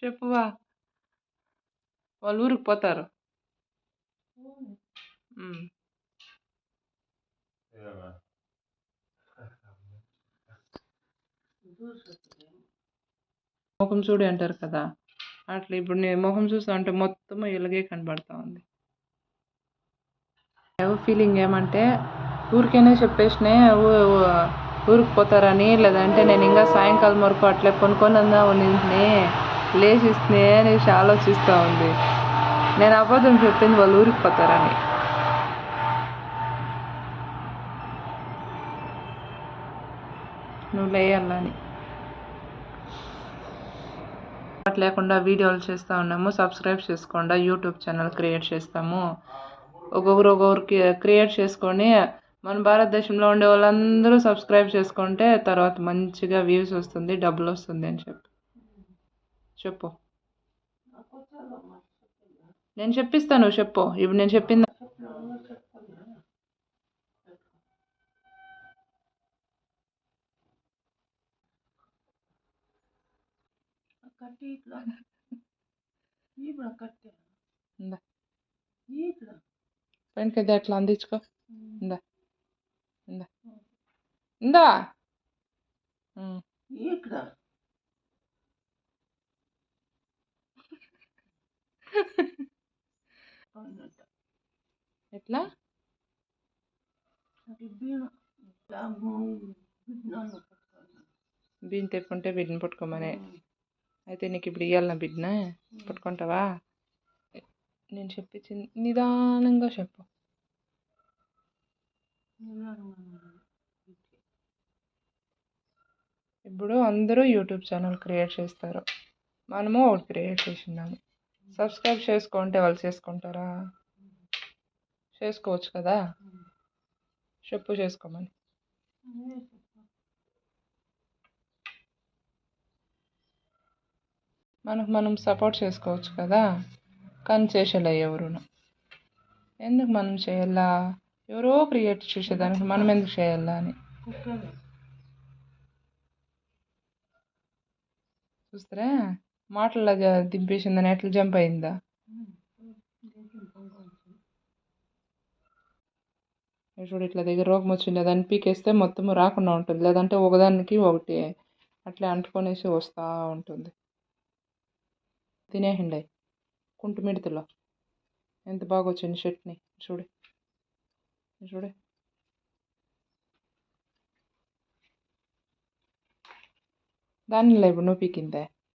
చెప్పువా. వాళ్ళ ఊరికి పోతారు. ముఖం చూడు అంటారు కదా, అట్లా ఇప్పుడు నేను ముఖం చూస్తా ఉంటే మొత్తం ఇలాగే కనబడతా ఉంది. ఫీలింగ్ ఏమంటే ఊరికైనా చెప్పేసినే ఊరికి పోతారని, లేదంటే నేను ఇంకా సాయంకాలం వరకు అట్లే కొనుక్కొని ఉన్నింటిని లేచిస్తే అనేసి ఆలోచిస్తూ ఉంది. నేను అబద్ధం చెప్పింది వాళ్ళు ఊరికి పోతారని. నువ్వు లేయాలని లేకుండా వీడియోలు చేస్తూ ఉన్నాము. సబ్స్క్రైబ్ చేసుకోండి. యూట్యూబ్ ఛానల్ క్రియేట్ చేస్తాము. ఒక్కొక్కరికి క్రియేట్ చేసుకొని మన భారతదేశంలో ఉండే వాళ్ళందరూ సబ్స్క్రైబ్ చేసుకుంటే తర్వాత మంచిగా వ్యూస్ వస్తుంది, డబ్బులు వస్తుంది అని చెప్పు. నేను చెప్పిస్తాను, చెప్పు. ఇప్పుడు నేను చెప్పింది పైనకైతే అట్లా అందించుకో. ఇందా ఇందా ఇందా ఎట్లా బియ్యం తెప్పుకుంటే బిడ్డను పట్టుకోమని. అయితే నీకు ఇప్పుడు ఇవ్వాలన్నా బిడ్డన పట్టుకుంటావా? నేను చెప్పించింది నిదానంగా చెప్పు. ఇప్పుడు అందరూ యూట్యూబ్ ఛానల్ క్రియేట్ చేస్తారు, మనము ఒకటి క్రియేట్ చేసినాము. సబ్స్క్రైబ్ చేసుకుంటే వాళ్ళు చేసుకుంటారా? చేసుకోవచ్చు కదా. చెప్పు చేసుకోమని. మనకు మనం సపోర్ట్ చేసుకోవచ్చు కదా, కానీ చేసేలా ఎవరును. ఎందుకు మనం చేయాలా? ఎవరో క్రియేట్ చేసేదానికి మనం ఎందుకు చేయాలా అని చూస్తారా? మాటల్లో దింపేసిందని ఎట్లా జంప్ అయిందా? చూడు, ఇట్లా దగ్గర రోగం వచ్చింది దాన్ని పీకేస్తే మొత్తం రాకుండా ఉంటుంది, లేదంటే ఒకదానికి ఒకటి అట్లా అంటుకొనేసి వస్తూ ఉంటుంది. తినేసిండే కుంటు మిడతలో ఎంత బాగా వచ్చింది చట్నీ. చూడు చూడు, దానిలో ఇప్పుడు నువ్వు పీకిందే.